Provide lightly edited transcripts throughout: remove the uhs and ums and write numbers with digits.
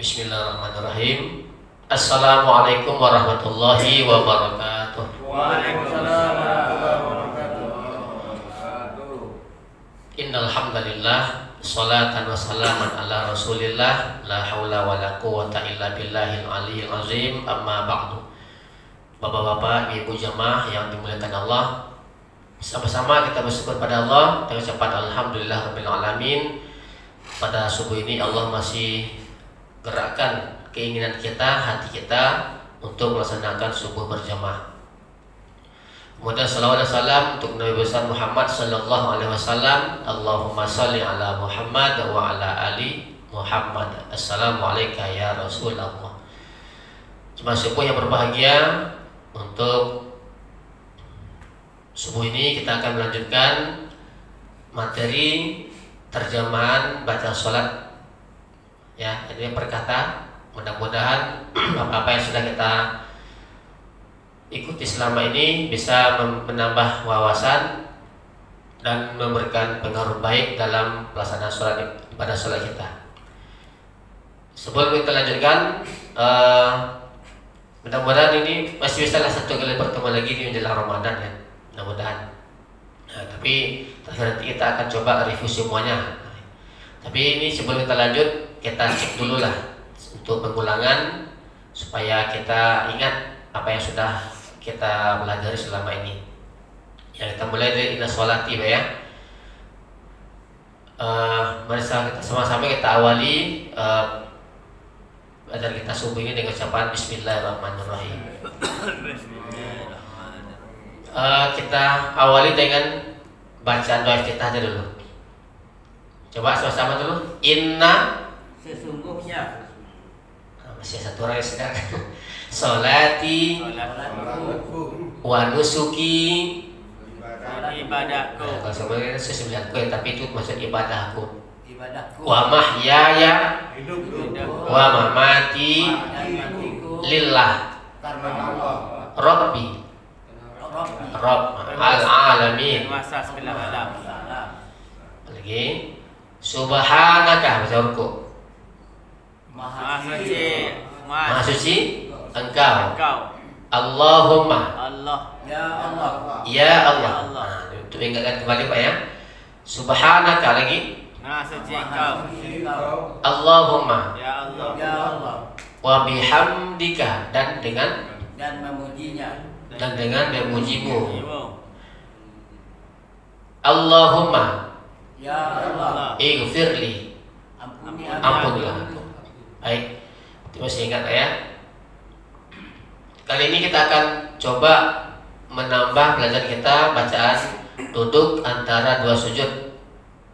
Bismillahirrahmanirrahim. Assalamualaikum warahmatullahi wabarakatuh. Waalaikumsalam warahmatullahi wabarakatuh. Innal hamdalillah, sholatan wa salaman ala Rasulillah, la haula wala quwwata illa billahil aliyyil azim. Amma ba'du. Bapak-bapak, ibu jamaah yang dimuliakan Allah, sama-sama kita bersyukur pada Allah dengan ucapan alhamdulillah rabbil alamin. Pada subuh ini Allah masih gerakkan keinginan kita, hati kita untuk melaksanakan subuh berjamaah. Kemudian salawat dan salam untuk Nabi besar Muhammad sallallahu alaihi wasallam. Allahumma shalli ala Muhammad wa ala ali Muhammad. Assalamualaikum ya Rasulullah. Jemaah subuh yang berbahagia, untuk subuh ini kita akan melanjutkan materi terjemahan baca sholat. Ya, ini perkata. Mudah-mudahan apa-apa yang sudah kita ikuti selama ini bisa menambah wawasan dan memberikan pengaruh baik dalam pelaksanaan sholat ibadah sholat kita. Sebelum kita lanjutkan, mudah-mudahan ini masih bisa satu kali bertemu lagi di menjelang Ramadan ya, mudah-mudahan. Nah, tapi nanti kita akan coba review semuanya. Tapi ini sebelum kita lanjut, kita cek dulu lah untuk pengulangan supaya kita ingat apa yang sudah kita pelajari selama ini. Yang kita mulai dari inna sholati ya. Mari kita sama-sama kita awali belajar kita subuh ini dengan ucapan Bismillahirrahmanirrahim. Kita awali dengan bacaan doa kita aja dulu. Coba sama-sama dulu. Inna, sesungguhnya, masih satu orang yang sedang. Sholati wa nusuki, ibadahku. Nah, kalau sebenarnya sesembelihanku ya, tapi itu maksud ibadahku. Ibadahku. Wa mahyaya wa mamati lillah Karena Allah. Rabbi Rabb al-alamin. Masa sebelah alam. Lagi subhanaka, baca ruku. Maha suci. Maha suci engkau. Allah. Allahumma, Ya Allah. ya Allah. Nah, itu ingatkan kembali Pak ya. Subhanaka lagi. Maha suci engkau. Allahumma, Ya Allah. Ya Allah. wa bihamdika, dan dengan memujimu. Allahumma, Ya Allah. ighfirli, ampunilah aku. Baik, itu masih ingat ya. Kali ini kita akan coba menambah pelajaran kita bacaan duduk antara dua sujud,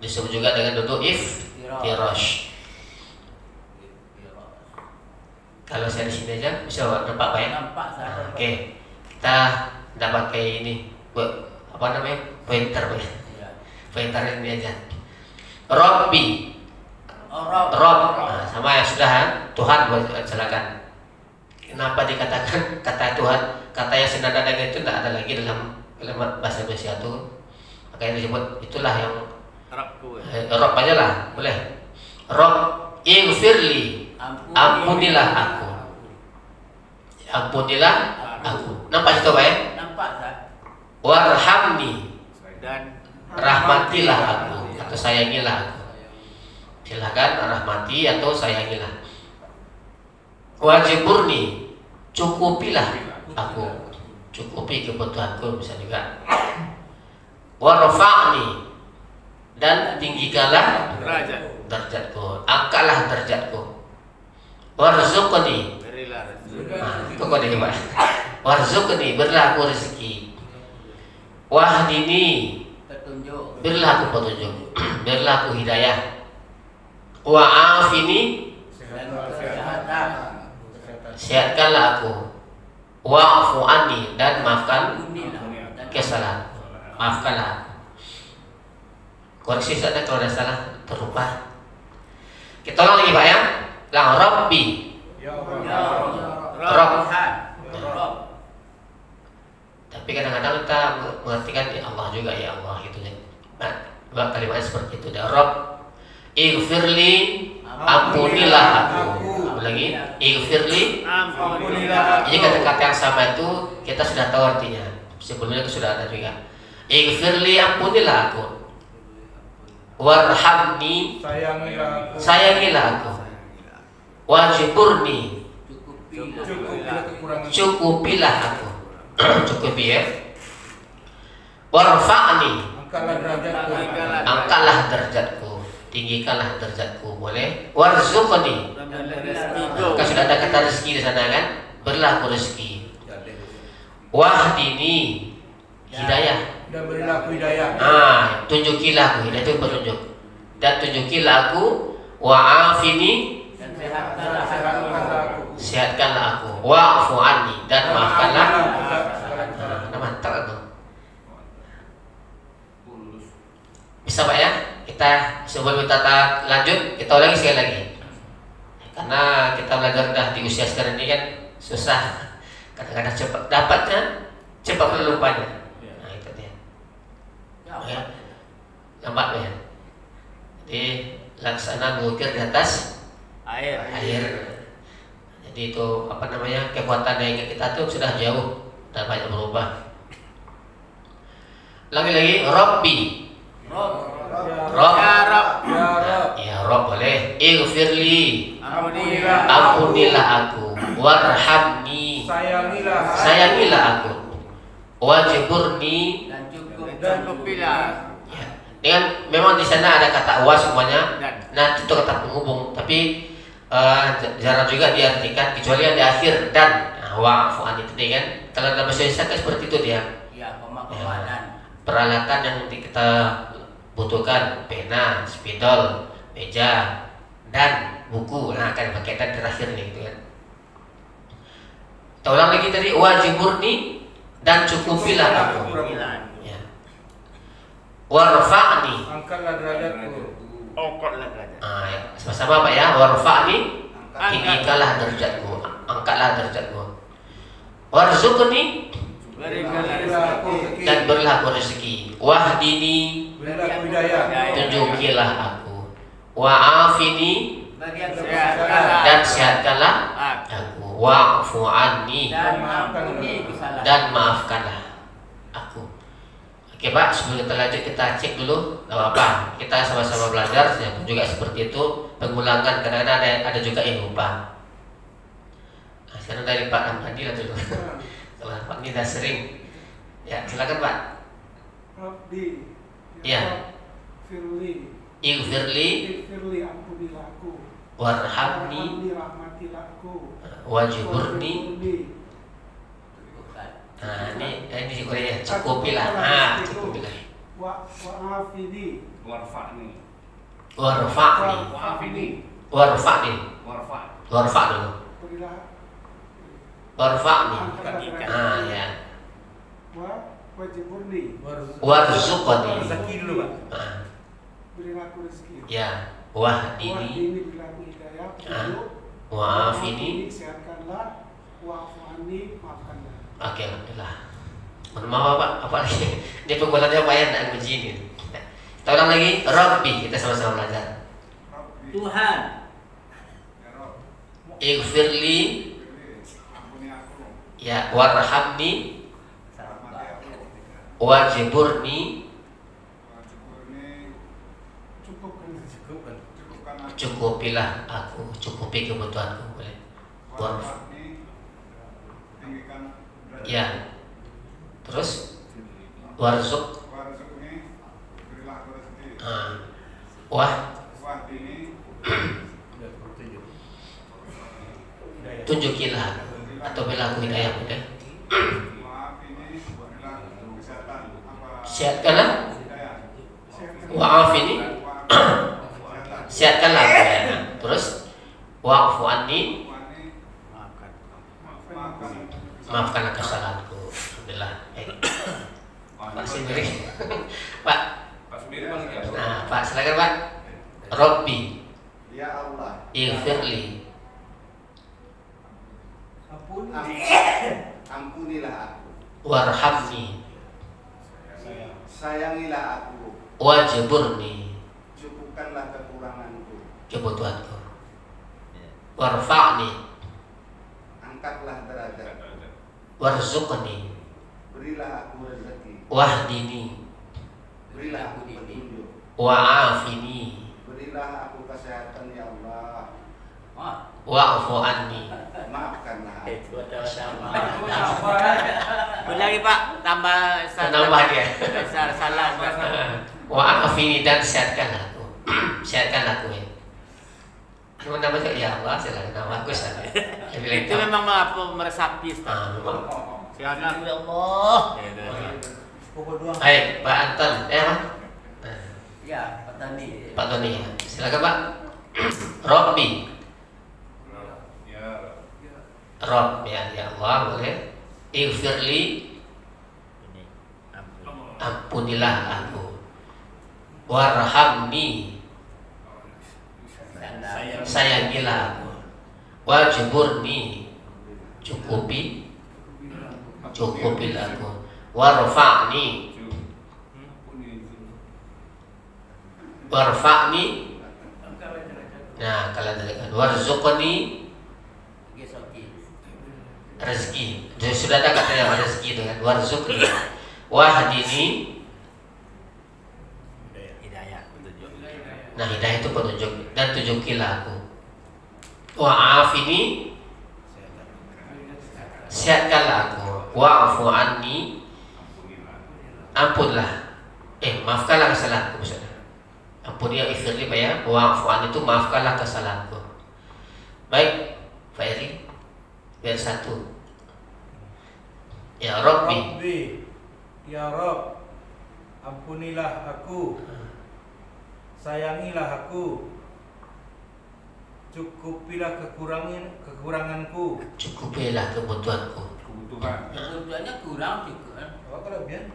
disebut juga dengan duduk iftirash. Kalau saya di sini aja bisa nampak Pak ya? Nampak saya. Nah, oke, kita dapat kayak ini, apa namanya? Pointer Pak ya? Pointer ini aja. Robbi, Rob, nah, sama yang sudah Tuhan, silakan. Kenapa dikatakan kata Tuhan? Kata yang senada dengan itu tidak ada lagi dalam bahasa Indonesia itu. Makanya disebut itulah yang Rob aja lah, boleh. Rob ighfirli, ampunilah aku. Ampunilah aku. Nampak itu Pak ya? Nampak tak? Warhamni, Dan rahmatilah aku atau sayangilah aku. Silakan rahmati atau sayangilah. Wajiburni, cukupilah aku, cukupi kebutuhanku, bisa juga. Warfa'ni, dan tinggikanlah derajatku, angkatlah derajatku. Warzuqni, nah, itu kok dia Pak. Warzuqni, berilah aku rezeki. Wahdini, petunjuk. berilah aku petunjuk, berilah aku hidayah. Wa'afini, Dan kesehatan. sehatkanlah aku. Wa'fu anni, dan maafkan kesalahan. Maafkanlah aku. Koreksi saja kalau ada salah, terlupa. Kita ulang lagi Pak ya. Lang Rabbi, Rob. Tapi kadang-kadang kita mengartikan ya Allah juga, ya Allah gitu ya. Nah, dua kalimat seperti itu. Rob, ighfirli, ampunilah aku. Ighfirli. Ampunilah Jadi kata-kata yang sama itu kita sudah tahu artinya. Sebelumnya itu sudah ada juga. Ighfirli, ampunilah aku. Warhamni, sayangilah aku. Wajiburni, cukupilah aku. Cukupi ya. Warfa'ni, angkatlah derajatku, tinggikanlah derajatku, boleh. Warzuqni, kan sudah ada kata rezeki di sana kan? Berilah aku rezeki. Wahdini, hidayah. Dan berilah aku hidayah. Tunjukilah aku, hidayah itu petunjuk. Dan tunjukilah aku. Wa'afini, dan sehatkanlah aku. sehatkanlah aku. Wa'fu anni, dan maafkanlah. Mantap itu. Bisa Pak ya? Kita sebelum kita lanjut, kita ulangi sekali lagi. Karena kita belajar dah di usia sekarang ini kan susah. Kadang-kadang cepat dapatnya, cepat lupanya. Nah itu dia. Ya. Lambat ya. Jadi laksana mengukir di atas Air. Jadi itu apa namanya, kekuatan daya ingat kita tuh sudah jauh dan banyak berubah. Lagi-lagi Rabbi. Rob. Ya Rob boleh. Ighfirli, ampunilah aku. Warhamni, sayangilah aku. Wajiburni, dan cukupilah. ya. Dengan memang di sana ada kata wa semuanya. Nah itu kata penghubung, tapi jarang juga diartikan kecuali yang di akhir dan. Wa'fu anni itu kan. Kalau dalam bahasa Indonesia kan seperti itu dia. Ya, pemahaman. Peralatan yang kita butuhkan, pena, spidol, meja, dan buku. Nah akan pakai dan terakhir nih gitu kan. Kita ulang lagi tadi, wajiburni, dan cukupilah aku. Ya. Warfa'ni, Angkatlah derajatku. ya. Sama-sama Pak ya. Warfa'ni, tinggikanlah derajatku, angkatlah derajatku. Warzuqni, dan berilah aku rezeki. Wahdini, Berilah aku hidayah. tunjukilah aku. Wa'afini, dan sehatkanlah aku. Wa'fu anni, dan maafkanlah aku. Oke Pak, sebelum kita lanjut kita cek dulu. Gak apa-apa, kita sama-sama belajar. Saya pun juga seperti itu. Pengulangan kadang-kadang ada juga yang lupa. Nah, sekarang dari Pak Ramadi lah dulu. Kalau Pak ini sudah sering. Ya silakan Pak. Rabbi. Ya. Firli. Ighfirli, Ampunilah aku. warhamni, Rahmatilah aku. wajiburni. Nah ini ya, cukupilah. Cukupilah. Wa'afini. Warfa'ni, Wa'afini. warfa'ni dulu. Berilah. Warfa'ni. Angkatlah Ya. Wajiburni. Warzuqni. Berilah aku rezeki. Ya. Wahdini, Berilah aku hidayah. wa'afini. Sehatkanlah. Wa'fu anni, maafkanlah. Oke, alhamdulillah. Mohon maaf Pak, apa lagi? Ini penggunaannya Pak ya, tidak begini. Kita ulang lagi, Rabbi, kita sama-sama belajar. Tuhan, Ighfirli, ya, warhamni, wajiburni, cukupilah aku, cukupi kebutuhanku, boleh. Ya. Terus warzuq, tunjukilah atau berilah aku hidayah, boleh. Sehatkanlah, wa'afini, sehatkanlah aku ya. Terus wa'fu anni, maafkanlah kesalahanku. Alhamdulillah. Pak sendiri. Pak. Nah, Pak silakan Pak. Rabbi. Ya Allah. Ighfirli. Ampunilah aku. Warhamni. Sayangilah aku. Wajiburni. Cukupkanlah kekuranganku. Kebutuhanku. Warfa'ni. angkatlah derajat. Warzuqni. Berilah aku rezeki. Wahdini. Berilah aku petunjuk. Wa'afini. Berilah aku kesehatan ya Allah. Wa'fu anni. Maafkanlah aku. Itu sama. Lagi Pak, tambah Tambah dia. salah. Wa'afini dan sehatkan aku. Sehatkan aku ya. Cuma namanya ya Allah, silakan nama aku saja. Itu memang apa meresapi Ustaz. memang. Silakan aku ya Allah. Baik, Pak Anton. Pak? Ya, petani. Pak Tony. Silakan Pak. Robbi. Rob ya Allah boleh. Ighfirli. Ampunilah aku. Warhamni. Sayangilah aku. Wajburni. Cukupilah aku. Warfa'ni. Nah, kalian dengarkan. Warzuqni. Rezeki. Sudah ada katanya rezeki itu kan. Warzuqni. Wahdini. Hidayah, petunjuk. Nah, hidayah itu petunjuk dan tunjukilah aku. Wa'afini. Sehatkanlah aku. Wa'fu anni. Ampunlah. Maafkanlah kesalahanku misalnya. Ampuni ya ighfirli ya. Wa'fu anni itu maafkanlah kesalahanku. Baik, Pak Eri. Biar satu. Ya Rabbi. Ya Rabb, ampunilah aku, sayangilah aku, cukupilah kekuranganku. Cukupilah kebutuhanku. Kebutuhannya kurang juga. Apa kelebihan?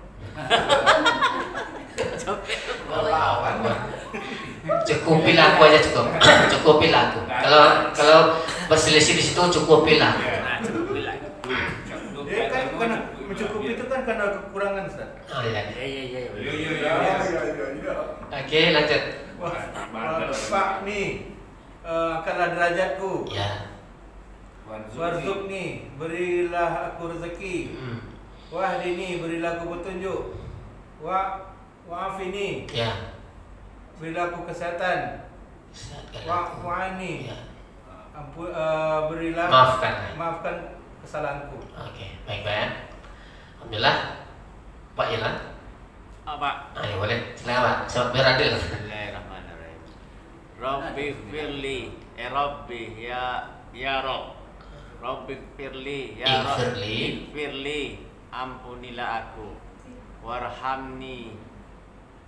Cukupilah aku aja cukup. Cukupilah aku. Kalau berselisih di situ cukupilah. Cukupilah. Kan karena mencukupi itu kan karena kekurangan, Ustaz. Oh iya. Iya. Oke, lanjut. Pak nih, angkatlah derajatku. Ya. Warzuqni, berilah aku rezeki. Wahdini, berilah aku petunjuk. Wa'afini, Ya. berilah aku kesehatan. Sehatkan aku. Wa'ani, Ya. berilah maafkan kesalahanku. Oke, baik. Alhamdulillah. Pak Ilan. Pak. Ayo boleh. Silakan Pak. Sobat biar adil. Bismillahirrahmanirrahim. Rabbi firli, Rabbi ya Rabb. Rabbi firli, ya Rabb. Ighfirli. Firli, ampunilah aku. Warhamni,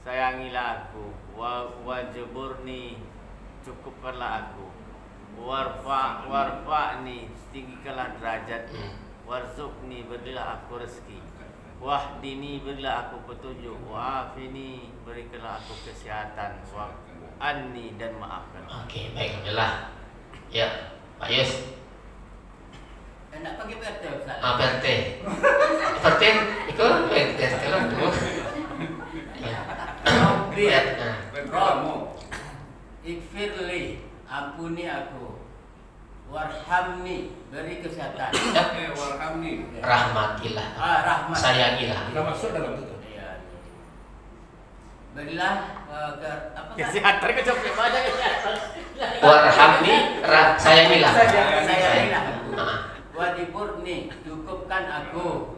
sayangilah aku. Wajburni, cukupkanlah aku. Warfa'ni, tinggikanlah derajatku. Warzuqni, berilah aku rezeki. Wahdini, berilah aku petunjuk. Wa'afini, berikanlah aku kesehatan. Wa'anni, dan maafkan. Oke, baik. Alhamdulillah. Ya, Pak Yus. Enak pakai PT Ustaz. PRT. PRT ikut PRT lah dulu. Rabbi, Ya. Rabb, Ighfirli, ampuni aku. Warhamni, beri kesehatan. Rahmatilah. Rahmat. Sayangilah. Sudah masuk dalam itu. Iya. Berilah Kesehatan kecopet banyak kesehatan. Warhamni, sayangilah. Sayangilah aku. Ah. Wajburni, cukupkan aku.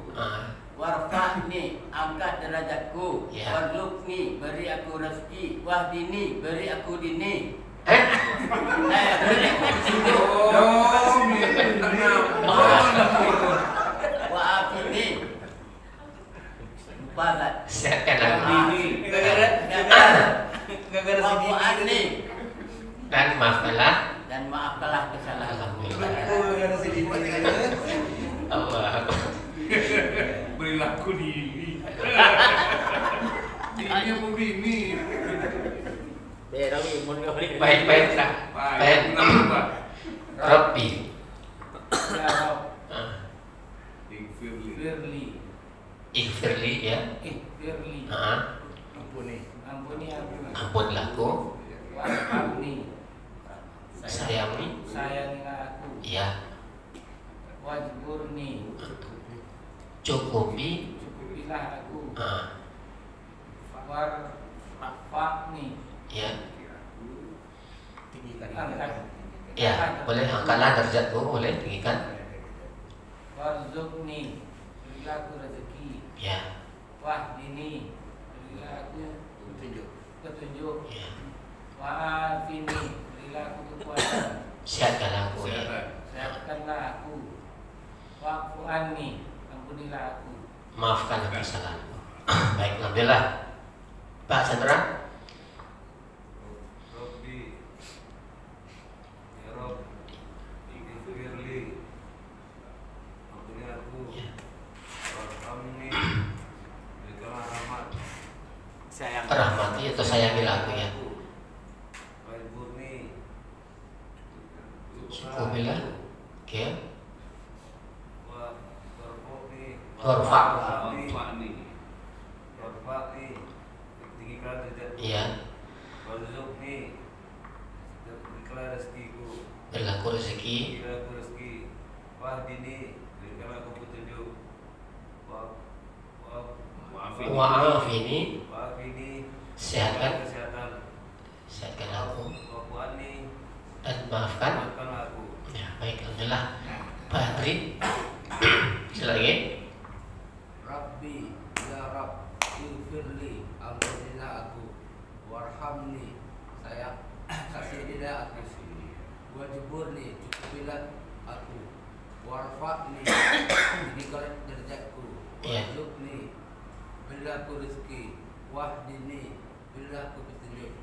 Warfa'ni, angkat derajatku. Ya. Warzuqni, beri aku rezeki. Wahdini, beri aku dini. Wa'afini. Lupa kan? Sehatkan aku. Wa'fu'anni, Dan maafkanlah. dan maafkanlah kesalahanku. Allah. Berilah aku diri. Ini pun bini. Baik. Baik. Rabbi. Ya Rabb, Ighfirli. Ighfirli ya. Ighfirli, Ampuni. ampuni aku. Ampunilah aku. Warhamni, Sayangi. sayangilah aku. Ya. cukupilah aku. Warfa'ni. Ya. Tinggikan. Angkat. Ya, boleh angkatlah derajatku, boleh tinggikan. Warzuqni, berilah aku rezeki. Ya. Wahdini, berilah aku petunjuk. Ya. Wa'afini, berilah aku kekuatan. Sehatkanlah aku ya. Sehatkanlah aku. Wa'fu anni, ampunilah aku. Maafkan kesalahanku. Baik, alhamdulillah. Pak Chandra. Rabbi, ya Rabb, ighfirli, ampuni aku, Ya. warhamni, berikanlah rahmat, Sayang. Rahmati atau sayangilah aku ya. wajburni, Cukupilah. Oke. warfa'ni, tinggikan derajatku, Iya. warzuqni, berikanlah rezekiku, Berlaku rezeki. berikanlah aku rezeki, wahdini, berikanlah aku petunjuk, Wa'afini. wa'afini, Sehatkan. kesehatan, Sehatkan aku. wa'fu'ani, Dan maafkan. maafkanlah aku. Ya, baik, alhamdulillah. Pak Andri. Sila lagi. Rabbi, ya Rabb, ighfirli, ampunilah aku, warhamni, kasihilah aku, wajburni, cukupilah aku, warfa'ni, tinggikan derajatku, Iya. warzuqni, berilah aku rezeki, wahdini, berilah aku petunjuk,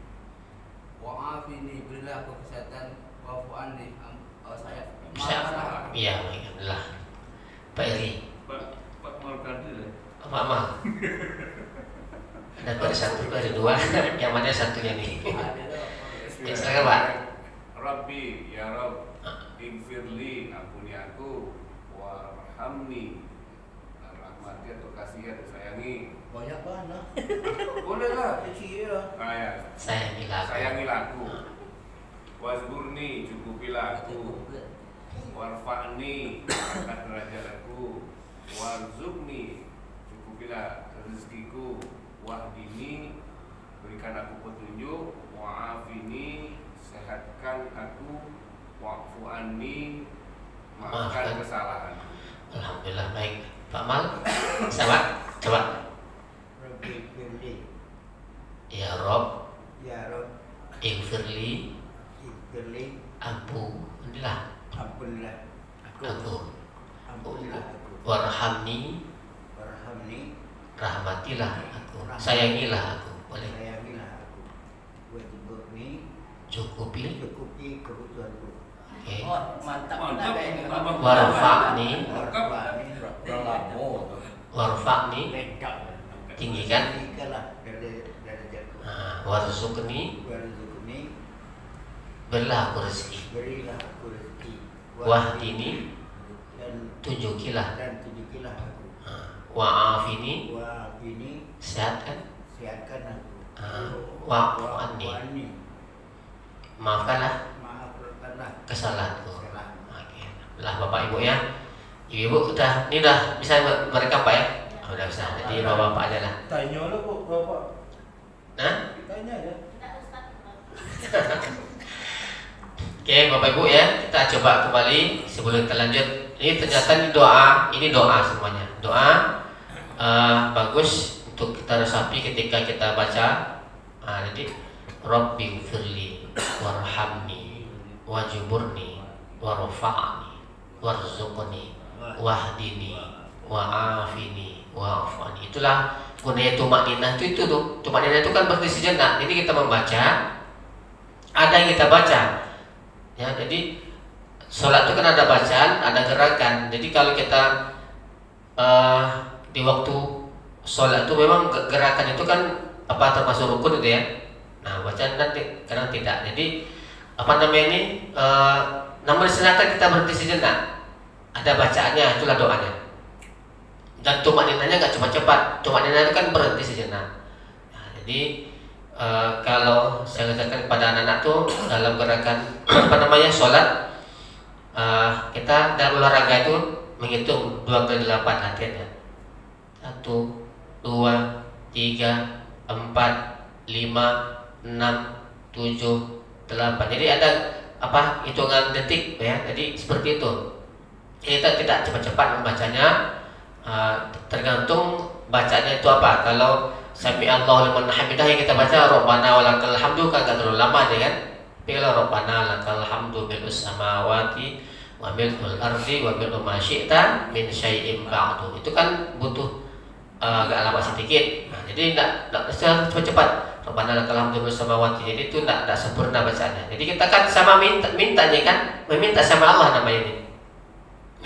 wa'afini, berilah aku kesehatan, wa'fu anni, saya maafkanlah aku. Iya, baik, alhamdulillah. Pak Eri. Pak maafkan dulu. Apa amal? Ada satu, ada dua. Yang mana satunya nih? Ya, silakan Pak. Rabbi, ya Rabb, ighfirli, ampuni aku, warhamni, rahmati atau kasihan sayangi. Banyak banget. Bolehlah. Kecil. Sayangilah aku. Sayangilah aku. Wazburni, cukupilah aku. Warfa'ni, angkat derajat aku. Warzuqni, cukupilah rezekiku. Wahdini, berikan aku petunjuk. Wa'afini, sehatkan aku. Wa'fu anni, maafkan Maafkan. kesalahan. Alhamdulillah, baik. Pak Mal, sama, coba. Rabbi firli, Ya Rob, ya Rabb, ighfirli, ighfirli, ampunilah ampunilah aku. ampunilah aku, Warhamni, warhamni, rahmatilah aku. Sayangilah aku. Boleh. sayangilah aku, wajburni, Cukupi. cukupi kebutuhanku, Oke. Oh, mantap. Mantap. Mantap. Warfa'ni, warfa'ni, warfa'ni, tinggikan. tinggikanlah derajatku, Warzuqni, warzuqni, berilah aku rezeki. berilah aku rezeki, Wahdini, dan tunjukilah. tunjukilah aku, Wa'afini, wa'afini, sehatkan. sehatkan aku, Wa'fu anni, wa'anni, maafkanlah maafkanlah kesalahanku. kesalahan. Oke. Lah Bapak Ibu ya. Ibu udah, ini udah bisa merekam Pak ya? Oh, udah bisa. Jadi Bapak aja lah. Tanya lo kok Bapak, Nah, tanya ya. oke Bapak Ibu ya, kita coba kembali sebelum kita lanjut. Ini ternyata ini doa semuanya. Doa bagus untuk kita resapi ketika kita baca. Jadi Rabbi firli warhamni wajburni warfa'ni warzuqni wahdini wa'afini wa'afani. Itulah gunanya tumakninah itu tuh. Tumakninah itu kan berarti sejenak. Jadi kita membaca, ada yang kita baca. Ya, jadi sholat itu kan ada bacaan, ada gerakan. Jadi kalau kita di waktu sholat itu memang gerakan itu kan termasuk rukun itu ya. Nah, bacaan nanti kadang tidak. Jadi ini namun silakan kita berhenti sejenak. Ada bacaannya, itulah doanya. Dan tumakninahnya nggak cepat-cepat. Tumakninah itu kan berhenti sejenak. Nah, jadi kalau saya katakan kepada anak-anak tuh dalam gerakan sholat, kita dalam olahraga itu menghitung 2 kali 8 latihannya. 1, 2, 3, 4, 5, 6, 7, 8. Jadi ada apa hitungan detik ya. Jadi seperti itu. Kita tidak cepat-cepat membacanya, tergantung bacanya itu apa. Kalau Sami Allahu liman hamidah yang kita baca Rabbana walakal hamdu kan gak terlalu lama aja kan. Tapi kalau Rabbana lakal hamdu mil'us samawati wa mil'ul ardi wa mil'u ma syi'ta min syai'in ba'du. Itu kan butuh agak lama sedikit. Nah, jadi tidak cepat-cepat. Rabbana lakal hamdu mil'us samawati. Jadi itu tidak sempurna bacaannya. Jadi kita kan sama mintanya kan, meminta sama Allah namanya ini.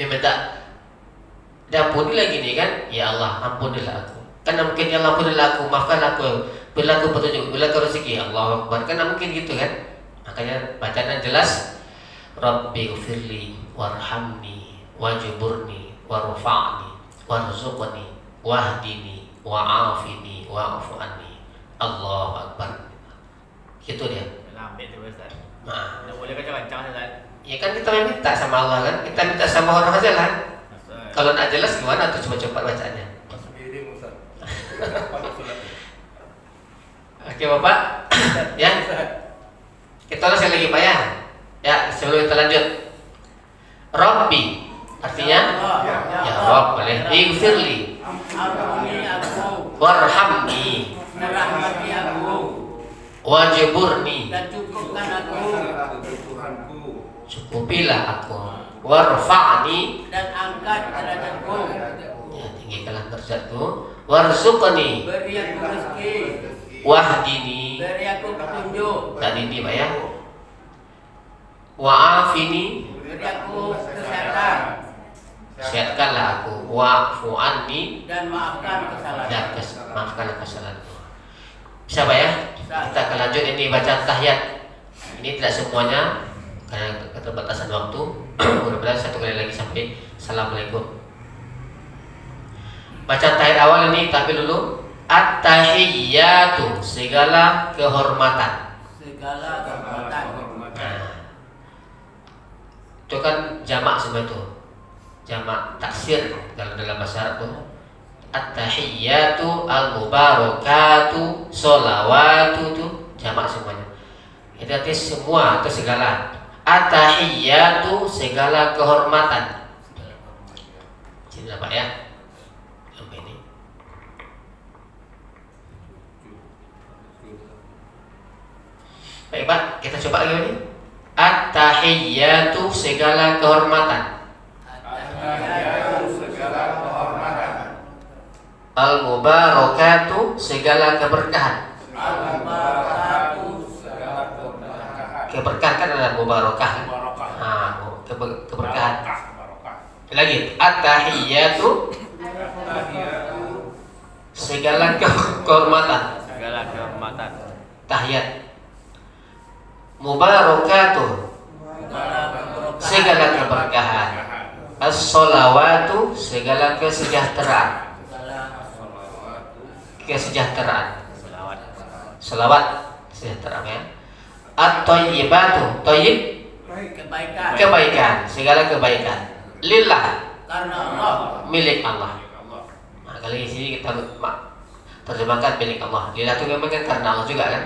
Meminta diampuni lagi nih kan, ya Allah ampunilah aku. Karena mungkin ya Allah ampunilah aku, maafkan aku, berilah aku petunjuk, berilah aku rezeki. Allahu Akbar. Karena mungkin gitu kan. Makanya bacaan jelas, Rabbi ghfirli warhamni wajburni warfa'ni warzuqni wahdini wa'afini wa'fu anni. Allahu Akbar. Gitu dia. Lambat tu Ustaz. Nah, Tak boleh kencang-kencang Ustaz. ya kan kita minta sama Allah kan, kita minta sama orang aja lah. Kalau nak jelas gimana tuh cepat-cepat bacaannya. Oke Bapak, ya. Kita ulas lagi Pak ya. Ya, sebelum kita lanjut. Rabbi artinya ya Rabb, boleh. Ighfirli Ampuni aku, warhamni rahmati aku, wajburni dan cukupkan aku, cukupilah aku, warfa'ni dan angkat derajatku, ya tinggikanlah derajatku, warzuqni beri aku rezeki, wahdini beri aku petunjuk, tadi ini Pak ya, wa'afini beri aku kesehatan, sehatkanlah aku, wa'fu anni dan maafkan kesalahan. dan maafkanlah kesalahanku. Bisa Pak ya? Kita akan lanjut ini bacaan tahiyat. Ini tidak semuanya karena keterbatasan waktu. Mudah-mudahan satu kali lagi sampai Assalamualaikum. Bacaan tahiyat awal ini tapi dulu at-tahiyyatu, segala kehormatan. Segala kehormatan. Nah, itu kan jamak semua itu. Jamak taksir kalau dalam bahasa Arab tuh. At-tahiyyatu al-mubarakatu sholawatu itu jamak semuanya. Itu artinya semua atau segala. At-tahiyyatu segala kehormatan. Sini Pak ya. Sampai ini. Baik Pak, kita coba lagi ini. At-tahiyyatu segala kehormatan. Al-mubarakatu segala keberkahan. Keberkahan kan ada mubarakah. Nah, keberkahan. Lagi at-tahiyyatu segala kehormatan. Segala kehormatan. Tahiyat. Mubarakatuh segala keberkahan. As-sholawatu segala kesejahteraan. Kesejahteraan. Selawat sejahtera ya. At-thayyibatu, thayyib Kebaikan. kebaikan, segala kebaikan. Lillah, Karena Allah. milik Allah. Nah, kali di sini kita terjemahkan milik Allah. Lillah itu memang kan karena Allah juga kan.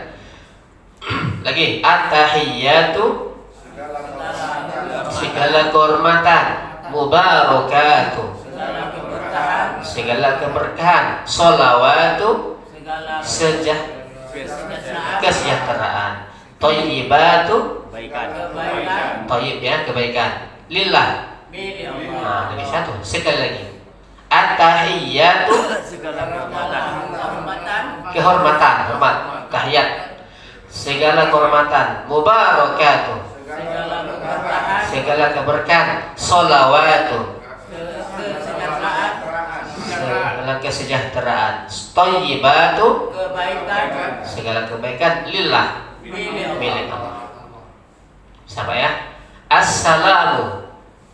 Lagi at-tahiyyatu segala kehormatan, mubarakatuh segala keberkahan, sholawatu Segala kesejahteraan, thayyibatu Kebaikan. thayyib ya kebaikan, lillah. milik Allah. Nah, dari satu sekali lagi at-tahiyyatu Segala kehormatan. Kehormatan. kehormatan, hormat, tahiyat segala kehormatan, mubarakatuh Segala keberkahan. segala keberkahan, sholawatu Kesejahteraan. segala kesejahteraan, thayyibatu Kebaikan. segala kebaikan, lillah Milik milik Allah. Allah. Siapa ya? Assalamu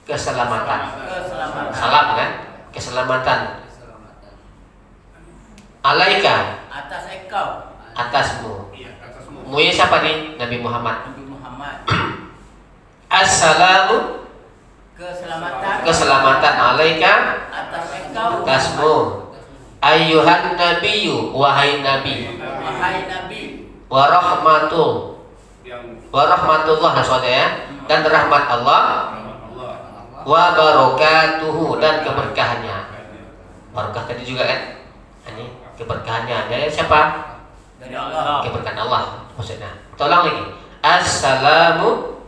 keselamatan. Keselamatan. Salam kan? Keselamatan. Alaika Atas engkau. atasmu. Muya siapa nih? Nabi Muhammad. Nabi Muhammad. Assalamu Keselamatan. keselamatan alaika Atas engkau. atasmu. Ayyuhan nabiyyu, wahai nabi. Wahai Nabi. Wa rahmatullah maksudnya ya. Dan rahmat Allah. Wa barakatuhu, dan keberkahannya. Barakah tadi juga kan? Ini keberkahannya. Dari siapa? Dari Allah. Keberkahan Allah maksudnya. Tolong lagi. Assalamu,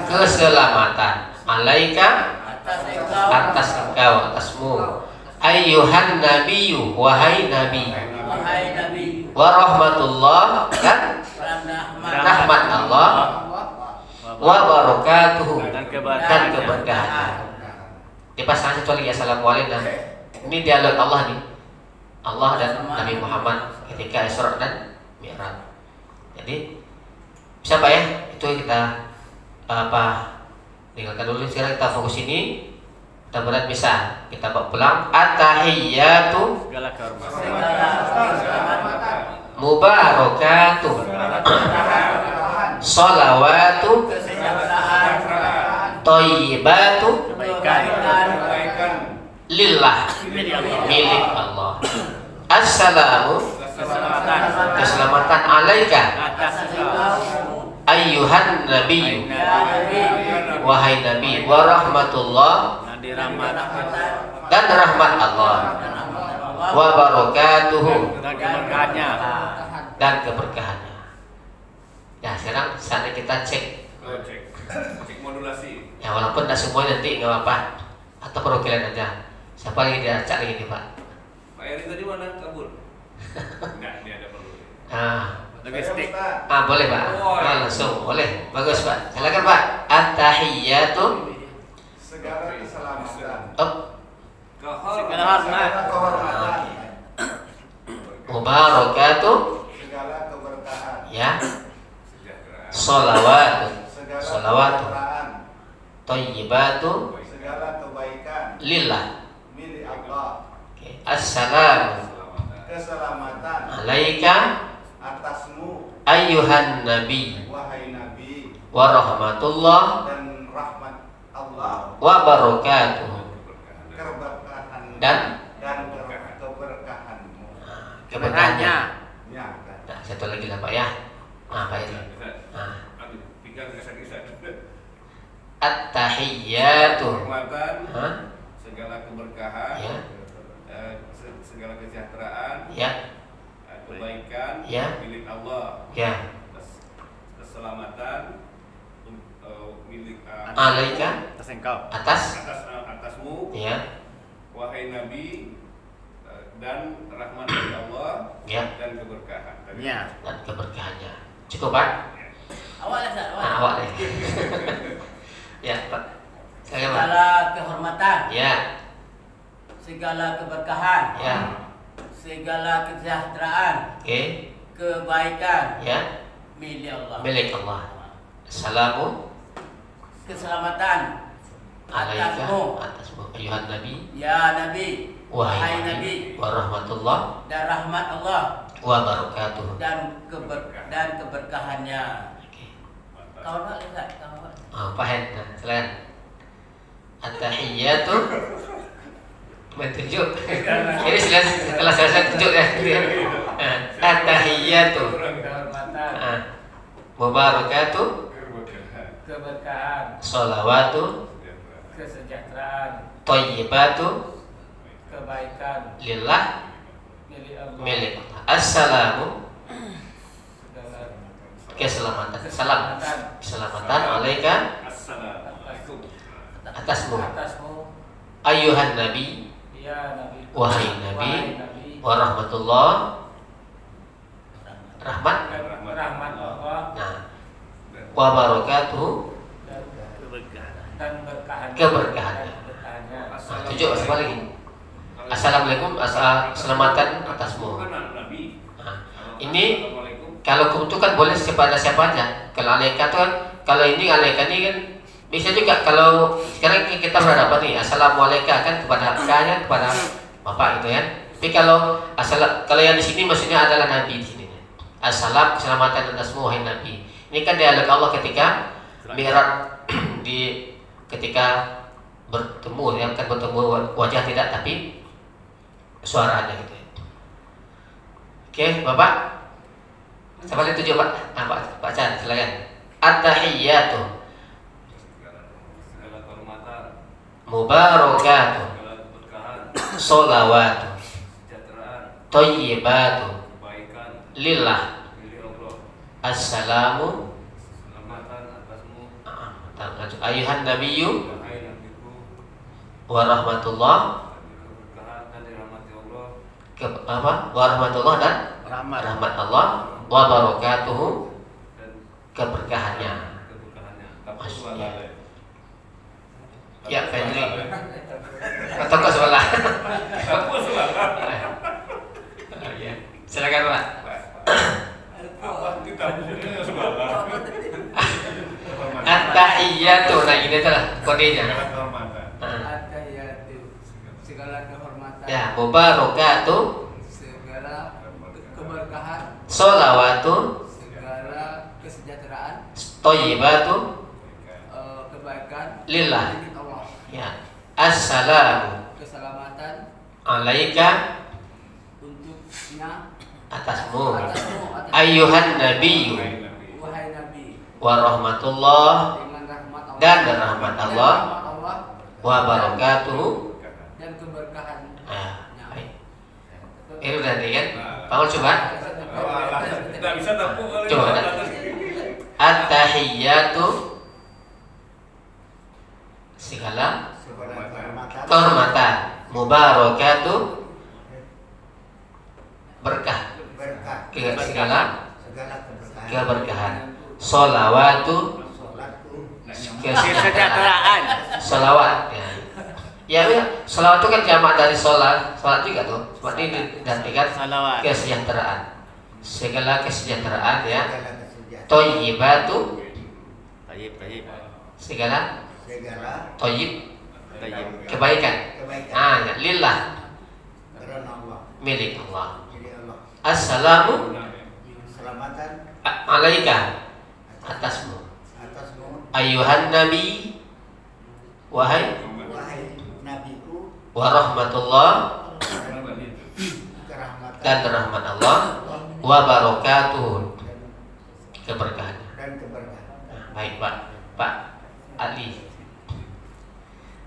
keselamatan. Alaika, atas engkau, atasmu. Ayyuhan nabiyyu, wahai nabi. Wahai Nabi. Wa rahmatullah, dan rahmat Allah. Wa barakatuhu, Dan dan keberkahannya. Dipasang satu lagi. Assalamualaikum. Ini dialog Allah nih. Allah dan Nabi Muhammad ketika Isra dan Mi'raj. Jadi siapa ya? Itu kita tinggalkan dulu. Sekarang kita fokus ini. Mudah-mudahan bisa kita bawa pulang. At-tahiyyatu Segala kehormatan. mubarakatuh, sholawatu thayyibatu lillah, milik Allah. Assalamu, keselamatan alaika, ayyuhan nabi, wahai nabi. Wa rahmatullah, dan rahmat Allah. Wa barakatuhu, dan keberkahannya. Ya, sekarang saatnya kita cek. Cek modulasi. Ya, walaupun tidak semua nanti nggak apa-apa, atau perwakilan aja. Siapa lagi dia cek lagi nih Pak? Pak Eri tadi mana kabur? Enggak, dia ada perlu. Logistik. Boleh Pak. Langsung boleh. Bagus Pak. Silakan Pak. At-tahiyyatu, Segala keselamatan. Segala hormat. Mubarakatuh, Segala keberkahan. ya. Sholawatu, Segala Sholawatu. kejahteraan. Thayyibatu Segala kebaikan lillah. milik Allah. Oke. Assalamu Keselamatan alaika, atasmu, ayyuhan nabi. wahai Nabi, Wa rahmatullah, dan rahmat Allah, wa barakatuh, keberkahan dan keberkahanmu. keberkahannya. Ya, Nah, satu lagi lah Pak ya. Pak ini. At-tahiyyatu, Kehormatan, Hah? segala keberkahan, Ya. segala kesejahteraan, Ya, kebaikan Ya. milik Allah, ya. keselamatan milik Alaika, Atas engkau. atasmu, ya, wahai Nabi, dan rahmat dari Allah, ya, dan keberkahan. Ya. dan keberkahannya. Cukup Pak? Awak lah, Ustaz. Awak deh. Ya Pak. Saya Pak. Segala kehormatan, Ya, segala keberkahan, ya. segala kesejahteraan, Oke, kebaikan ya. milik Allah. Milik Allah. Assalamu Keselamatan alaika, atasmu, atasmu, ayyuhan nabi, ya Nabi, wahai Nabi, nabi. Wa rahmatullah, dan rahmat Allah wa barakatuh. dan keberkahannya. Oke. Kawan Pak, Ustaz, kawan Pak. Paham. Nah, silakan. At-tahiyyatu, menunjuk. Ini setelah selesai tunjuk ya. At-tahiyyatu, Kehormatan, mubarakatuh, keberkahan, sholawatu, kesejahteraan, thayyibatu kebaikan lillah, milik Allah. milik Allah. Assalamu, Segala keselamatan. Salam, keselamatan alaika, atasmu, atasmu, ayyuhan nabi, ya Nabi, wahai nabi, Nabi, wa rahmatullah, rahmat, rahmat Allah nah, wa barakatuh, dan berkahannya. Keberkahannya. Keberkahannya. tunjuk apa lagi? Assalamualaikum, keselamatan atasmu. Nah, ini kalau itu kan boleh kepada siapa aja. Kalau alaika itu kan, kalau ini alaika ini kan bisa juga. Kalau sekarang kita berhadapan nih, assalamualaikum kan kepada kakaknya, kepada bapak gitu ya. Tapi kalau kalau yang di sini maksudnya adalah nabi di sini. Assalam, keselamatan atasmu wahai nabi. Ini kan dialog Allah ketika Mi'raj ketika bertemu ya, kan bertemu wajah tidak, tapi suaranya gitu. Oke, Bapak. Siapa yang tujuh, Pak? Pak Chan, silakan. At-tahiyyatu segala kehormatan, mubarakatuh segala keberkahan, sholawatu kesejahteraan, thayyibatu kebaikan lillah. milik Allah. Assalamu Keselamatan atasmu, ayuhan nabiyyu wahai nabiku, wa rahmatullah keberkahan dan dirahmati Allah, wa rahmatullah dan Rahmat. rahmat Allah wa barakatuhu dan keberkahannya. keberkahannya. Maksudnya. Ya, Fendri. Atau ke sebelah. Ya. Silakan, Pak. Kita punya sebelah. At-tahiyyatu, nah ini adalah kodenya. At-tahiyyatu segala kehormatan. Ya, mubarakatuh Segala keberkahan. sholawatu Segala kesejahteraan. thayyibatu Kebaikan. lillah. Milik Allah. Ya. Assalamu Keselamatan alaika untuknya atasmu atasmu ayuhan nabiyyu wahai Nabi wa rahmatullah dengan rahmat Allah dan rahmat Allah dan rahmat Allah wa barakatuhu. dan keberkahan. Baik. Ini udah nih kan? Panggil coba. Tidak bisa tepuk kali. Coba. At-tahiyyatu segala kehormatan mubarakatuh berkah segala keberkahan sholawatu Kesejahteraan. sholawat ya sholawat itu kan jamak dari sholat juga tuh seperti digantikan Salawat. kesejahteraan segala kesejahteraan ya thayyibatu Tayyib. segala thayyib Tayyib. kebaikan ya, lillah milik Allah. Assalamu alaika atasmu ayuhan nabi wahai wa rahmatullah dan rahmat Allah wa barakatuh keberkahan. Baik, Pak Ali.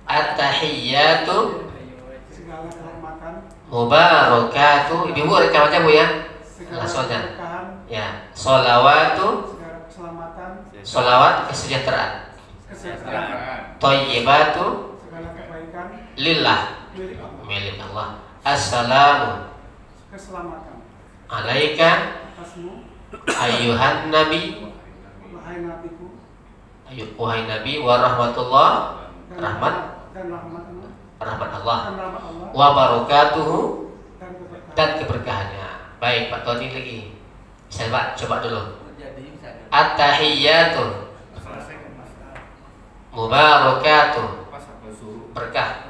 At-tahiyyatu segala kehormatan, mubarakatuh. Ibu rekamannya Bu ya. segala Langsung aja. keberkahan, Ya, sholawatu segala keselamatan, sholawat kesejahteraan kesejahteraan, thayyibatu segala kebaikan lillah milik Allah. milik Allah. Assalamu Keselamatan alaika atasmu ayuhan nabi wahai nabiku wahai nabi wa rahmatullah dan rahmat rahmat Allah rahmat Allah dan rahmat Allah wa barakatuhu dan keberkahan. dan keberkahannya. Baik, Pak Tony lagi. Saya Pak coba dulu. Jadi saya At-tahiyyatu mubarakatuh berkah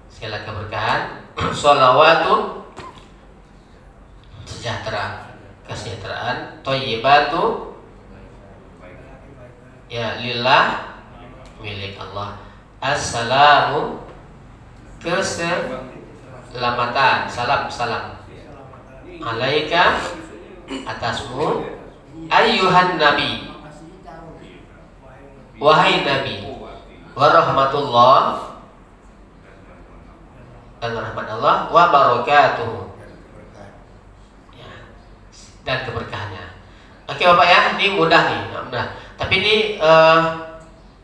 segala keberkahan sholawatu kesejahteraan thayyibatu ya lillah milik Allah. Assalamu keselamatan salam alaika atasmu ayuhan nabi wahai nabi wa rahmatullah dan rahmat Allah wa barakatuh ya, dan keberkahannya. Oke Bapak ya, ini mudah nih, mudah. Tapi ini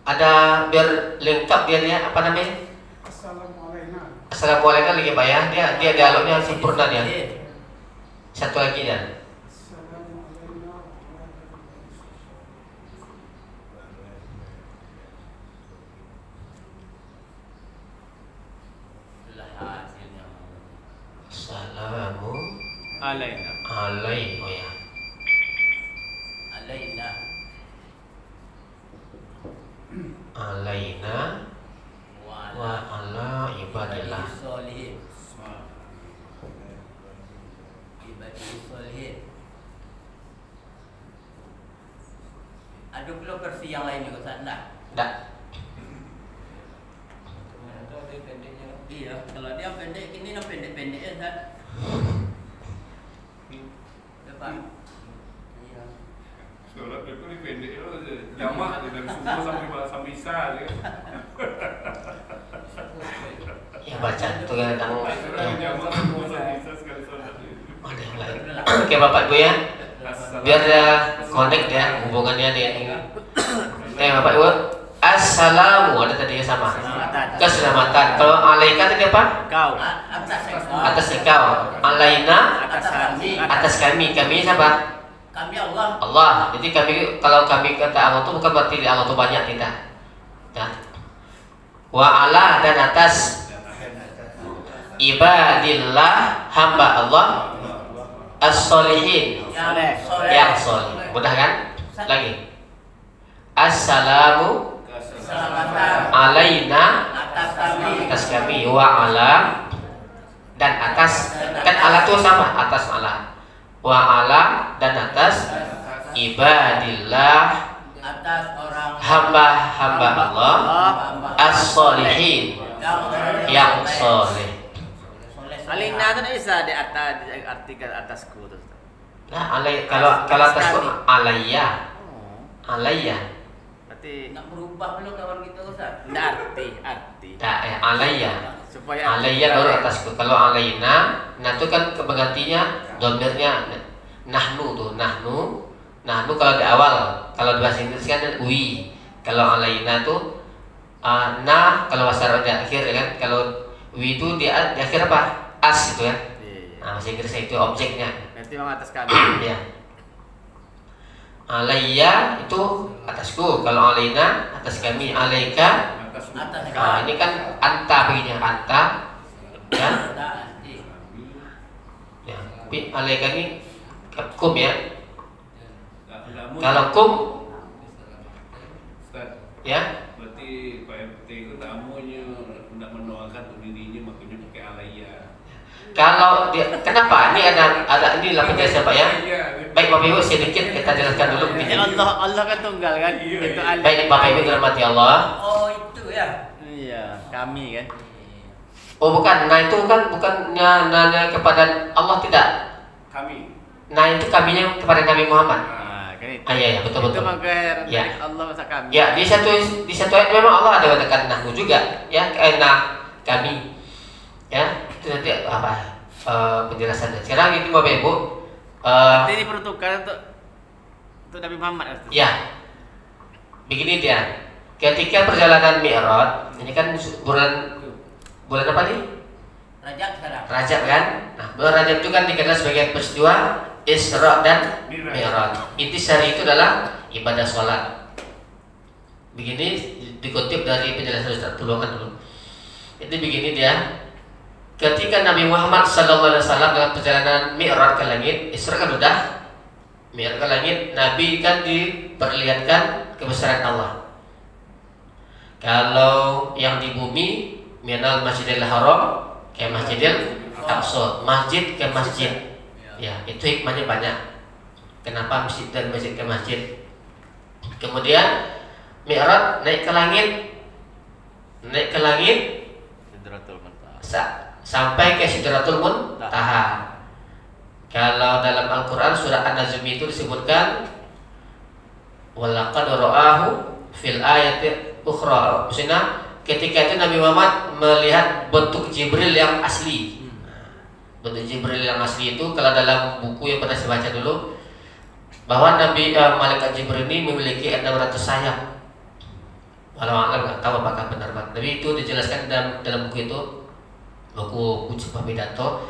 ada biar lengkap dia apa namanya? Assalamualaikum. Assalamualaikum lagi Pak ya. Dia dialognya sempurna dia. Satu lagi ya. Assalamu Alaina. alaikum oh ya. alaina Alaina wa ala ibadillah. Ibadihi sholihin. Ada pula versi yang lain juga Ustaz? Enggak? Tak. Iya, kalau dia pendek ini yang pendek-pendek ya Ustaz. sampai bisa ya. Ya baca itu kadang Jamaah semua sampai bisa sekali sholat. ada yang lain. Oke Bapak Ibu ya, biar dia connect ya hubungannya dengan ini. Bapak Ibu, assalamu ada tadi sama. Keselamatan. Kalau alaika tadi apa? Kau. Atas engkau. Alaina atas kami. Kami siapa? Kami Allah. Allah. Jadi kami, kalau kami kata Allah itu bukan berarti Allah itu banyak, tidak. Ya. Wa ala dan atas ibadillah hamba Allah as-solihin yang soleh. Mudah kan? Lagi. Assalamu Keselamatan alaina atas kami. wa ala dan atas, kan ala itu sama, atas ala, wa ala dan atas ibadillah Atas orang hamba-hamba Allah as-solihin yang soleh. Alina itu bisa di atas, diartikan atasku terus. Nah, kalau atasku alayya. Alayya. Berarti nak berubah belum kawan kita Ustaz? ndak arti. Tak, alayya. Supaya Alayya baru atasku. Kalau alayna, nah itu kan kebergantinya domirnya nahnu tuh, nahnu kalau di awal. Kalau di bahasa Inggris kan we. Kalau alayna tuh na, kalau bahasa Arab di akhir ya kan. Kalau we itu di akhir apa? As itu ya. Nah, bahasa Inggrisnya itu objeknya. Berarti memang atas kami. Ya. Alayya itu atasku, kalau alaina atas kami, alaika. Atas Atas Nah, ini kan anta begini, anta ya. Ya, tapi alaika ini kum ya. Kalau kum Ustaz, ya, berarti Pak RT itu tamunya tidak mendoakan untuk dirinya, makanya pakai alayya. kalau dia kenapa? Ini ada ini lah penjelasan Pak ya. Baik Bapak Ibu, sedikit kita jelaskan dulu Ini begini. Allah kan tunggal kan. Iya, Itu iya. alih. Baik Bapak Ibu dirahmati Allah. Oh itu ya. Iya, kami kan. Oh bukan, nah itu kan bukannya nanya kepada Allah, tidak. Kami. Nah itu kaminya kepada Nabi Muhammad. Nah, kan itu. Iya betul. Itu makanya Ya. Allah masa kami. Ya, di satu ayat memang Allah ada katakan nahnu juga, ya, nah kami, ya, itu nanti apa penjelasannya. Sekarang ini Bapak Ibu, Berarti ini peruntukan untuk Nabi Muhammad. ya, begini dia, ketika perjalanan Mi'raj, ini kan bulan apa nih? Rajab sekarang. Rajab kan? Nah, bulan Rajab itu kan dikenal sebagai peristiwa Isra dan Mi'raj. Intisari itu adalah ibadah sholat. Begini dikutip dari penjelasan Ustaz, tolongkan dulu. Jadi begini dia, ketika Nabi Muhammad SAW dalam perjalanan Mi'raj ke langit, Isra kan udah, Mi'raj ke langit, Nabi kan diperlihatkan kebesaran Allah. Kalau yang di bumi, minal Masjidil Haram ke Masjidil Aqsa, masjid ke masjid. Ya, itu hikmahnya banyak. Kenapa masjid dan masjid ke masjid? Kemudian Mi'raj naik ke langit Sidratul Muntaha. sampai ke Sidratul Muntaha. Kalau dalam Al-Quran surah An-Najm itu disebutkan walaqad ra'ahu fil ayati ukhra. Maksudnya ketika itu Nabi Muhammad melihat bentuk Jibril yang asli. Bentuk Jibril yang asli itu kalau dalam buku yang pernah saya baca dulu, bahwa malaikat Jibril ini memiliki 600 sayap. Walau alam nggak tahu apakah benar, tapi itu dijelaskan dalam buku itu, buku Ujiba Pidato.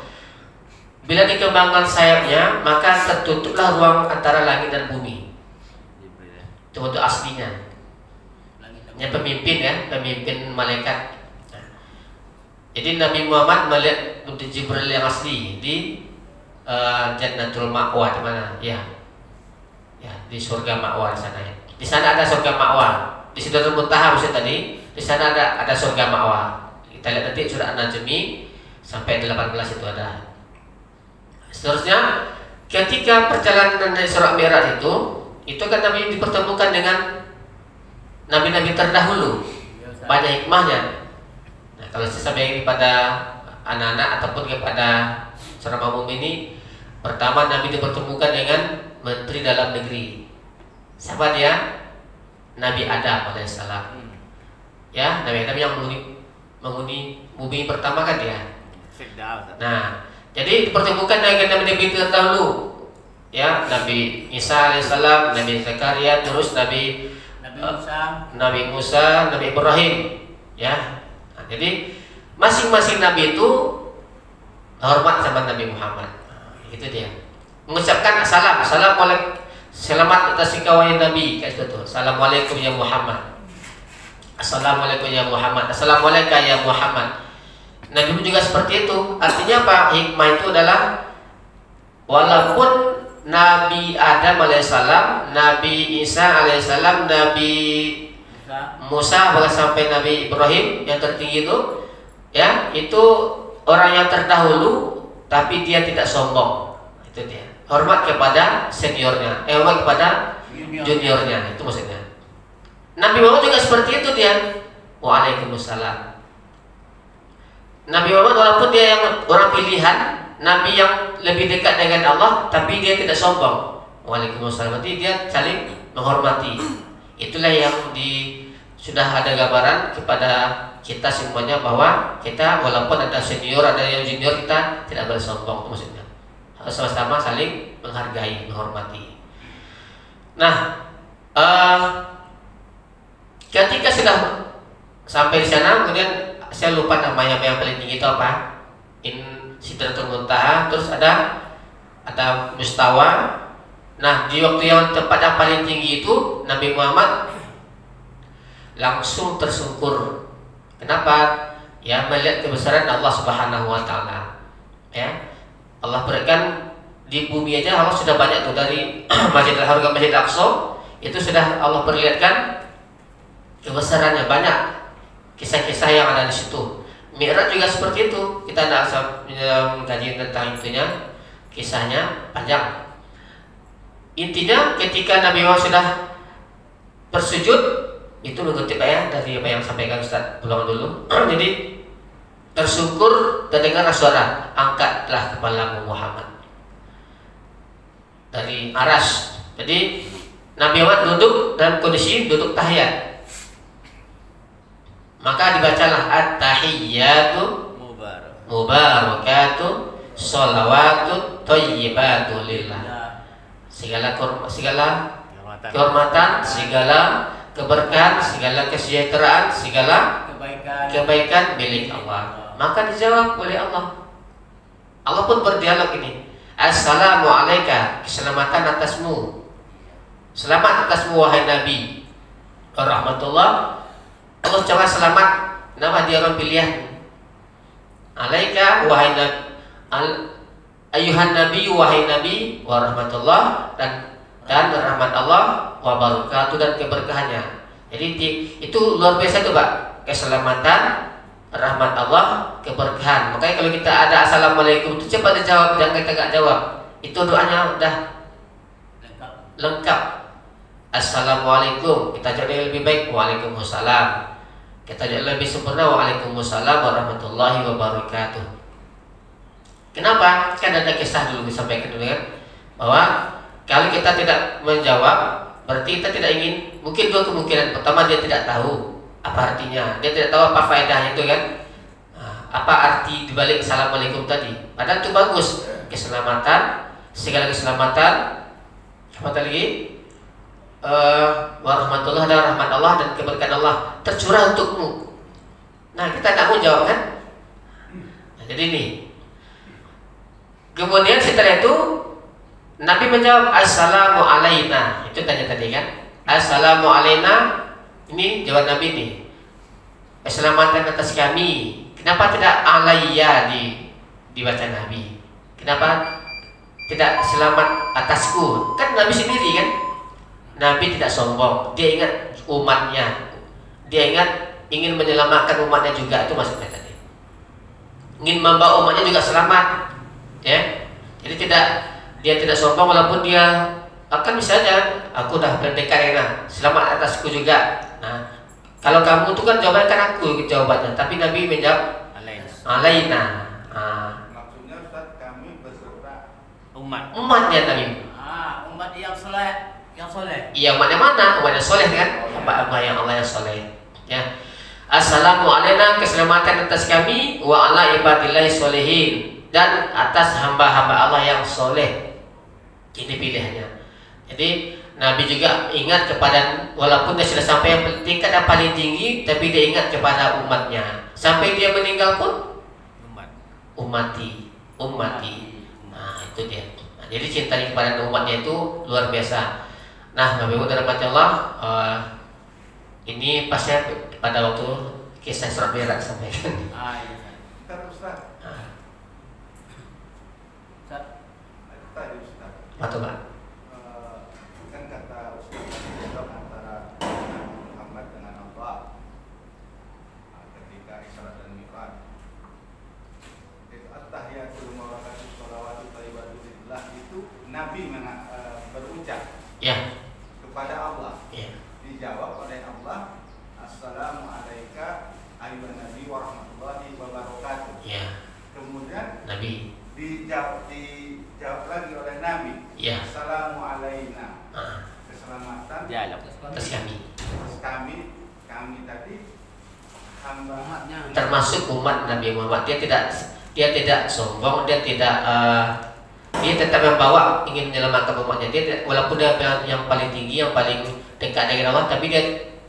Bila dikembangkan sayapnya, maka tertutuplah ruang antara langit dan bumi. Itu bentuk aslinya. Ini pemimpin ya, pemimpin malaikat. Jadi Nabi Muhammad melihat bentuk Jibril yang asli di Jannatul Ma'wa, di mana? Ya, di surga Ma'wa di sana ya. Di sana ada surga Ma'wa. Di Sidratul Muntaha maksud tadi, di sana ada surga Ma'wa. Kita lihat nanti surah An-Najm sampai 18 itu ada. Seterusnya, ketika perjalanan dari Isra Mi'raj itu kan Nabi dipertemukan dengan nabi-nabi terdahulu. Banyak hikmahnya. Nah, kalau saya sampaikan kepada anak-anak ataupun kepada seorang umum ini, pertama Nabi dipertemukan dengan Menteri Dalam Negeri. Siapa dia? Nabi Adam alaihissalam. Ya, Nabi Adam yang menghuni bumi pertama kan dia. Nah, jadi dipertemukan dengan Nabi terdahulu. Ya, Nabi Isa alaihissalam, Nabi Zakaria, terus Nabi Musa, Nabi Ibrahim. Ya, nah, jadi masing-masing Nabi itu hormat sama Nabi Muhammad. Nah, itu dia. Mengucapkan assalamualaikum, selamat atas engkau wahai Nabi, kayak itu. Assalamualaikum ya Muhammad. Assalamualaikum ya Muhammad. Assalamualaikum ya Muhammad. Nabi pun juga seperti itu. Artinya apa? Hikmah itu adalah walaupun Nabi Adam alaihissalam, Nabi Isa alaihissalam, Nabi Musa bahkan sampai Nabi Ibrahim yang tertinggi itu, ya, itu orang yang terdahulu, tapi dia tidak sombong. Itu dia. Hormat kepada seniornya, hormat kepada juniornya. Itu maksudnya. Nabi Muhammad juga seperti itu dia. Waalaikumsalam. Nabi Muhammad walaupun dia yang orang pilihan, Nabi yang lebih dekat dengan Allah, tapi dia tidak sombong. Waalaikumsalam. Berarti dia saling menghormati. Itulah yang sudah ada gambaran kepada kita semuanya bahwa kita walaupun ada senior, ada yang junior, kita tidak boleh sombong. Itu maksudnya. Harus sama-sama saling menghargai, menghormati. Nah, ketika sudah sampai di sana, kemudian saya lupa namanya yang paling tinggi itu apa? Sidratul Muntaha, terus ada Mustawa. Nah, di waktu yang tempat yang paling tinggi itu Nabi Muhammad langsung tersungkur. Kenapa? Ya, melihat kebesaran Allah Subhanahu wa taala. Ya. Allah berikan di bumi aja Allah sudah banyak tuh, dari Masjidil Haram ke Masjidil Aqsa itu sudah Allah perlihatkan kebesarannya, banyak kisah-kisah yang ada di situ. Mi'raj juga seperti itu. Kita tidak mengkaji tentang itunya, kisahnya panjang. Intinya ketika Nabi Muhammad sudah bersujud, itu mengutip dari apa yang sampaikan Ustaz pulang dulu. Jadi tersungkur, terdengar suara, angkatlah kepalamu Muhammad dari aras. Jadi Nabi Muhammad duduk dalam kondisi duduk tahiyat. Maka dibacalah at-tahiyyatu mubarakatuh sholawatu thayyibatu lillah. Segala kehormatan, segala keberkahan, segala kesejahteraan, segala kebaikan milik Allah. Maka dijawab oleh Allah. Allah pun berdialog ini. Assalamu alayka, keselamatan atasmu. Selamat atasmu wahai Nabi. Warahmatullah. Allah coba selamat, nama dia orang pilihan. Alaika wahai Nabi, ayuhan Nabi, wahai Nabi, warahmatullah, dan rahmat Allah, wabarakatuh, dan keberkahannya. Jadi itu luar biasa tuh Pak, keselamatan, rahmat Allah, keberkahan. Makanya kalau kita ada assalamualaikum itu cepat dijawab, jangan kita gak jawab. Itu doanya udah lengkap. Assalamualaikum, kita jawab lebih baik, waalaikumsalam. Kita jawab lebih sempurna, waalaikumsalam warahmatullahi wabarakatuh. Kenapa? Kan ada kisah dulu disampaikan dulu kan, bahwa kalau kita tidak menjawab, berarti kita tidak ingin. Mungkin dua kemungkinan. Pertama, dia tidak tahu apa artinya, dia tidak tahu apa faedahnya itu kan, apa arti dibalik assalamualaikum tadi. Padahal itu bagus, keselamatan, segala keselamatan, apa lagi? Warahmatullah, dan rahmat Allah dan keberkahan Allah tercurah untukmu. Nah, kita tidak mau jawab kan? Nah, jadi ini. Kemudian setelah itu Nabi menjawab assalamu alaina. Itu tanya tadi kan? Assalamu alaina. Ini jawab Nabi ini. Keselamatan atas kami. Kenapa tidak alayya dibaca Nabi? Kenapa tidak selamat atasku? Kan Nabi sendiri kan? Nabi tidak sombong, dia ingat umatnya, dia ingin menyelamatkan umatnya juga. Itu maksudnya tadi, ingin membawa umatnya juga selamat, ya. Jadi dia tidak sombong walaupun dia akan misalnya aku dah berdekat ya, selamat atasku juga. Nah, kalau kamu itu kan jawabannya kan aku jawabannya, tapi Nabi menjawab alaina. Maksudnya Ustaz, kami beserta umatnya Nabi. umat yang soleh. Iya, umatnya mana? Umatnya soleh kan? hamba-hamba yang Allah yang soleh. Ya. Assalamu alaina, keselamatan atas kami, wa ala ibadillahi solehin, dan atas hamba-hamba Allah yang soleh. Ini pilihannya. Jadi Nabi juga ingat kepada, walaupun dia sudah sampai yang tingkat yang paling tinggi, tapi dia ingat kepada umatnya. Sampai dia meninggal pun ummati. Nah itu dia. Nah, jadi cintanya kepada umatnya itu luar biasa. Nah, Bapak Ibu dan Allah, ini pas saya pada waktu kisah surat Mi'raj sampaikan. Ntar Ustaz. Tadi Ustaz. Betul Pak. Kan kata Ustaz antara Muhammad dengan Allah ketika Isra dan Mi'raj. Itu at-tahiyatul mubarakatuh sholawatu thayyibatu lillah itu Nabi berucap kepada Allah. Dijawab oleh Allah, assalamu alayka ayyuhan nabi wa rahmatullahi wa barakatuh. Kemudian Nabi dijawab lagi oleh Nabi, assalamu alayna, keselamatan atas kami tadi hamba Umatnya. termasuk umat Nabi Muhammad. Dia tidak sombong, dia tetap membawa ingin menyelamatkan umatnya. Dia walaupun dia yang paling tinggi, yang paling dekat dengan Allah, tapi dia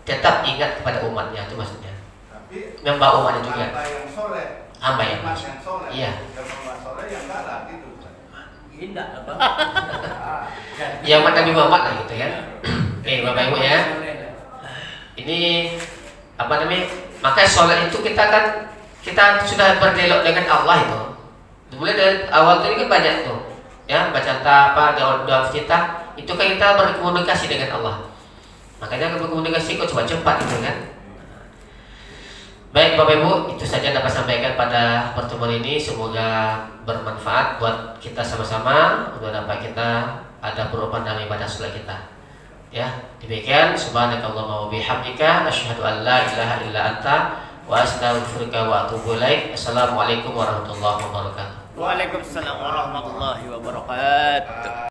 tetap ingat kepada umatnya. Itu maksudnya. tapi Membawa umatnya juga. hamba yang soleh, Hamba yang umat yang soleh, Iya. dan hamba soleh yang galak gitu. Indah apa? Ya umat Nabi Muhammad lah gitu ya. Oke Bapak Ibu ya. Ini apa namanya? Makanya sholat itu kita sudah berdialog dengan Allah itu. Mulai dari awal itu kan banyak tuh. Ya, baca doa kita itu kan kita berkomunikasi dengan Allah. Makanya berkomunikasi kok cepat gitu kan. Baik Bapak Ibu, itu saja dapat sampaikan pada pertemuan ini. Semoga bermanfaat buat kita sama-sama, untuk dapat kita ada perubahan dalam ibadah sholat kita. Ya, demikian. Subhanakallahumma wa bihamdika, asyhadu an la ilaha illa anta, wa astaghfiruka wa atubu ilaik. Assalamualaikum warahmatullahi wabarakatuh. Waalaikumsalam warahmatullahi wabarakatuh.